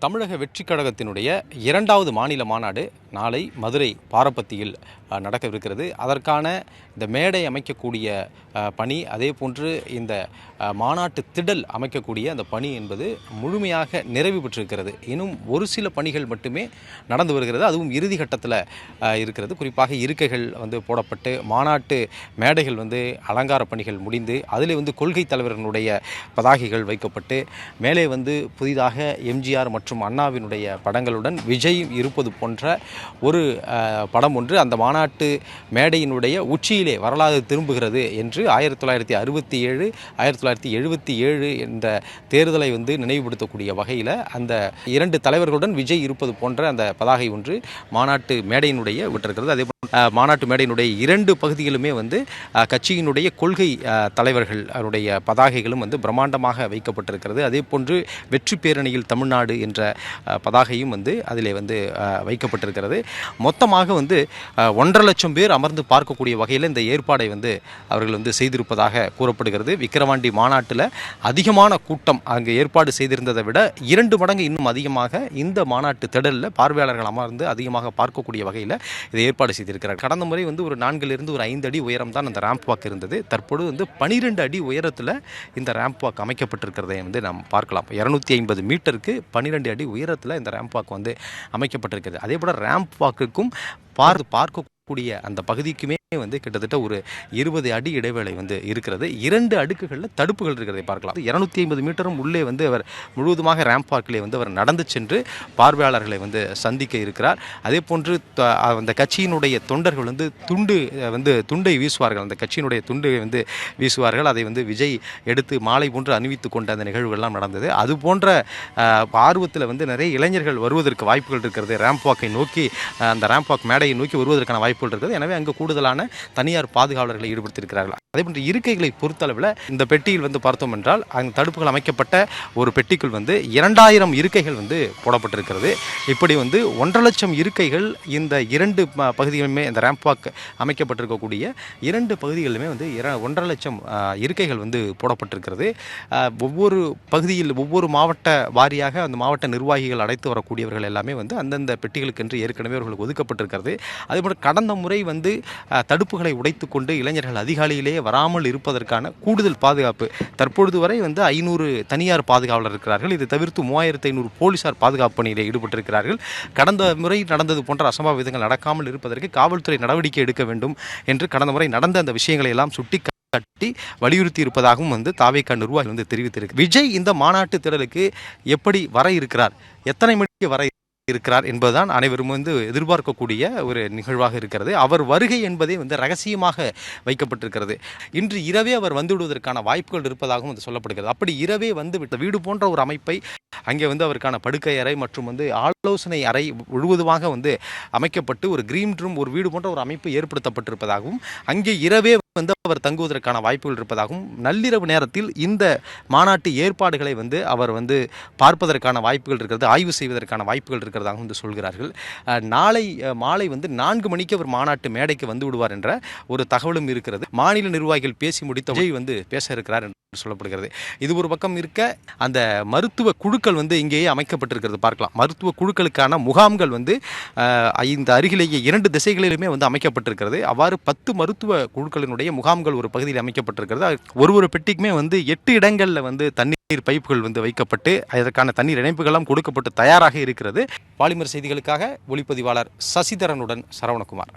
தமிழக வெற்றிக் கழகத்தினுடைய இரண்டாவது மாநில மாநாடு நாளை மதுரை பாரப்பத்தியில் நடக்கவிருக்கிறது. அதற்கான இந்த மேடை அமைக்கக்கூடிய பணி, அதே போன்று இந்த மாநாட்டு திடல் அமைக்கக்கூடிய அந்த பணி என்பது முழுமையாக நிறைவு பெற்றிருக்கிறது. இன்னும் ஒரு சில பணிகள் மட்டுமே நடந்து வருகிறது. அதுவும் இறுதி கட்டத்தில் இருக்கிறது. குறிப்பாக இருக்கைகள் போடப்பட்டு மாநாட்டு மேடைகள் அலங்கார பணிகள் முடிந்து அதில் கொள்கை தலைவர்களுடைய பதாகைகள் வைக்கப்பட்டு மேலே புதிதாக எம்ஜிஆர் மற்றும் அண்ணாவினுடைய படங்களுடன் விஜய் இருப்பது போன்ற ஒரு படம் ஒன்று அந்த மாநாட்டு மேடையினுடைய உச்சியிலே வரலாறு திரும்புகிறது என்று 1967 1977 என்ற தேர்தலை நினைவுபடுத்தக்கூடிய வகையில் அந்த இரண்டு தலைவர்களுடன் விஜய் இருப்பது போன்ற அந்த பதாகை ஒன்று மாநாட்டு மேடையினுடைய விட்டிருக்கிறது. அதே மாநாட்டு மேடையினுடைய இரண்டு பகுதிகளுமே கட்சியினுடைய கொள்கை தலைவர்கள் அவருடைய பதாகைகளும் பிரம்மாண்டமாக வைக்கப்பட்டிருக்கிறது. அதே போன்று வெற்றி பேரணியில் தமிழ்நாடு என்ற பதாகையும் அதிலே வைக்கப்பட்டிருக்கிறது. மொத்தமாக 1.5 லட்சம் பேர் அமர்ந்து பார்க்கக்கூடிய வகையில் இந்த ஏற்பாடை அவர்கள் செய்திருப்பதாக கூறப்படுகிறது. விக்கிரவாண்டி மாநாட்டில் அதிகமான கூட்டம் அங்கு ஏற்பாடு செய்திருந்ததை விட 2 மடங்கு இன்னும் அதிகமாக இந்த மாநாட்டு திடலில் பார்வையாளர்கள் அமர்ந்து அதிகமாக பார்க்கக்கூடிய வகையில் இதை ஏற்பாடு செய்திருக்கிறார். கடந்த முறை ஒரு 4 to 5 அடி உயரம் தான் அந்த ரேம்ப் வாக் இருந்தது. தற்பொழுது 12 அடி உயரத்தில் இந்த ரேம்ப் வாக் அமைக்கப்பட்டிருக்கிறதை நாம் பார்க்கலாம். 250 மீட்டருக்கு 12 அடி உயரத்தில் இந்த ரேம்ப் வாக் அமைக்கப்பட்டிருக்கிறது. அதே போல் ரேம்ப் வாக்குக்கும் பார்க்கக்கூடிய அந்த பகுதிக்குமே கிட்டத்தட்ட ஒரு 20 அடி இடைவேளை இருக்கிறது. 2 அடுக்குகளில் தடுப்புகள் இருக்கிறதை பார்க்கலாம். 250 மீட்டரும் உள்ளே அவர் முழுவதுமாக ரேம்ப் பார்க்கிலே அவர் நடந்து சென்று பார்வையாளர்களை சந்திக்க இருக்கிறார். அதே போன்று அந்த கட்சியினுடைய தொண்டர்கள் துண்டை வீசுவார்கள். அந்த கட்சியினுடைய துண்டை வீசுவார்கள். அதை விஜய் எடுத்து மாலை போன்று அணிவித்து கொண்ட அந்த நிகழ்வுகள்லாம் நடந்தது. அது போன்ற ஆர்வத்தில் நிறைய இளைஞர்கள் வருவதற்கு வாய்ப்புகள் இருக்கிறது. ரேம்ப் வாக்கை நோக்கி அந்த ரேம்ப் வாக் மேடையை நோக்கி வருவதற்கான வாய்ப்புகள் இருக்கிறது. எனவே அங்கு கூடுதலான தனியார் பாதுகாவலர்களை ஈடுபடுத்தியிருக்கிறார்கள். அதே போன்று இருக்கைகளை பொறுத்தளவில் இந்த பெட்டியில் பார்த்தோம் என்றால் அங்கு தடுப்புகள் அமைக்கப்பட்ட ஒரு பெட்டிக்குள் 2000 இருக்கைகள் போடப்பட்டிருக்கிறது. இப்படி 1.5 லட்சம் இருக்கைகள் இந்த 2 பகுதிகளுமே இந்த ரேம்ப் வாக் அமைக்கப்பட்டிருக்கக்கூடிய 2 பகுதிகளிலுமே 1.5 லட்சம் இருக்கைகள் போடப்பட்டிருக்கிறது. ஒவ்வொரு பகுதியில் ஒவ்வொரு மாவட்ட வாரியாக அந்த மாவட்ட நிர்வாகிகள் அழைத்து வரக்கூடியவர்கள் எல்லாமே அந்தந்த பெட்டிகளுக்கென்று ஏற்கனவே அவர்களுக்கு ஒதுக்கப்பட்டிருக்கிறது. அதேபோல் கடந்த முறை தடுப்புகளை உடைத்து கொண்டு இளைஞர்கள் அதிகாலையிலேயே வராமல் இருப்பதற்கான கூடுதல் பாதுகாப்பு தற்பொழுது வரை 500 தனியார் பாதுகாவலர் இருக்கிறார்கள். இதை தவிர்த்து 3500 போலீசார் பாதுகாப்பு பணியில் ஈடுபட்டிருக்கிறார்கள். கடந்த முறை நடந்தது போன்ற அசம்பாவிதங்கள் நடக்காமல் இருப்பதற்கு காவல்துறை நடவடிக்கை எடுக்க வேண்டும் என்று கடந்த முறை நடந்த அந்த விஷயங்களை எல்லாம் சுட்டி வலியுறுத்தி இருப்பதாகவும் தாவேகா நிர்வாகிகள் தெரிவித்திருக்கு. விஜய் இந்த மாநாட்டு திடலுக்கு எப்படி வர இருக்கிறார், எத்தனை மணிக்கு வர இருக்கிறார் என்பதுதான் அனைவரும் எதிர்பார்க்கக்கூடிய ஒரு நிகழ்வாக இருக்கிறது. அவர் வருகை என்பதே ரகசியமாக வைக்கப்பட்டிருக்கிறது. இன்று இரவே அவர் வந்துவிடுவதற்கான வாய்ப்புகள் இருப்பதாகவும் சொல்லப்படுகிறது. அப்படி இரவே வந்துவிட்ட வீடு போன்ற ஒரு அமைப்பை அங்கே அவருக்கான படுக்கை அறை மற்றும் ஆலோசனை அறை முழுவதுமாக அமைக்கப்பட்டு ஒரு கிரீன் ரூம், ஒரு வீடு போன்ற ஒரு அமைப்பு ஏற்படுத்தப்பட்டிருப்பதாகவும் அங்கே இரவே அவர் தங்குவதற்கான வாய்ப்புகள் இருப்பதாகவும் நள்ளிரவு நேரத்தில் இந்த மாநாட்டு ஏற்பாடுகளை அவர் பார்ப்பதற்கான வாய்ப்புகள் இருக்கிறது, ஆய்வு செய்வதற்கான வாய்ப்புகள் இருக்கிறதாகவும் சொல்கிறார்கள். நாளை மாலை 4 மணிக்கு அவர் மாநாட்டு மேடைக்கு வந்து விடுவார் என்ற ஒரு தகவலும் இருக்கிறது. மாநில நிர்வாகிகள் பேசி முடித்த விஜய் பேச இருக்கிறார் என்று சொல்லப்படுகிறது. இது ஒரு பக்கம் இருக்க, அந்த மருத்துவ குழுக்கள் இங்கேயே அமைக்கப்பட்டிருக்கிறது பார்க்கலாம். மருத்துவ குழுக்களுக்கான முகாம்கள் இந்த அருகிலேயே 2 திசைகளிலுமே அமைக்கப்பட்டிருக்கிறது. அவ்வாறு 10 மருத்துவ குழுக்களினுடைய முகாம்கள் ஒரு பகுதியில் அமைக்கப்பட்டிருக்கிறது. ஒரு பெட்டிக்குமே 8 இடங்களில் தண்ணீர் பைப்புகள் வைக்கப்பட்டு அதற்கான தண்ணீர் இணைப்புகளும் கொடுக்கப்பட்டு தயாராக இருக்கிறது. பாலிமர் செய்திகளுக்காக ஒளிப்பதிவாளர் சசிதரனுடன் சரவணகுமார்.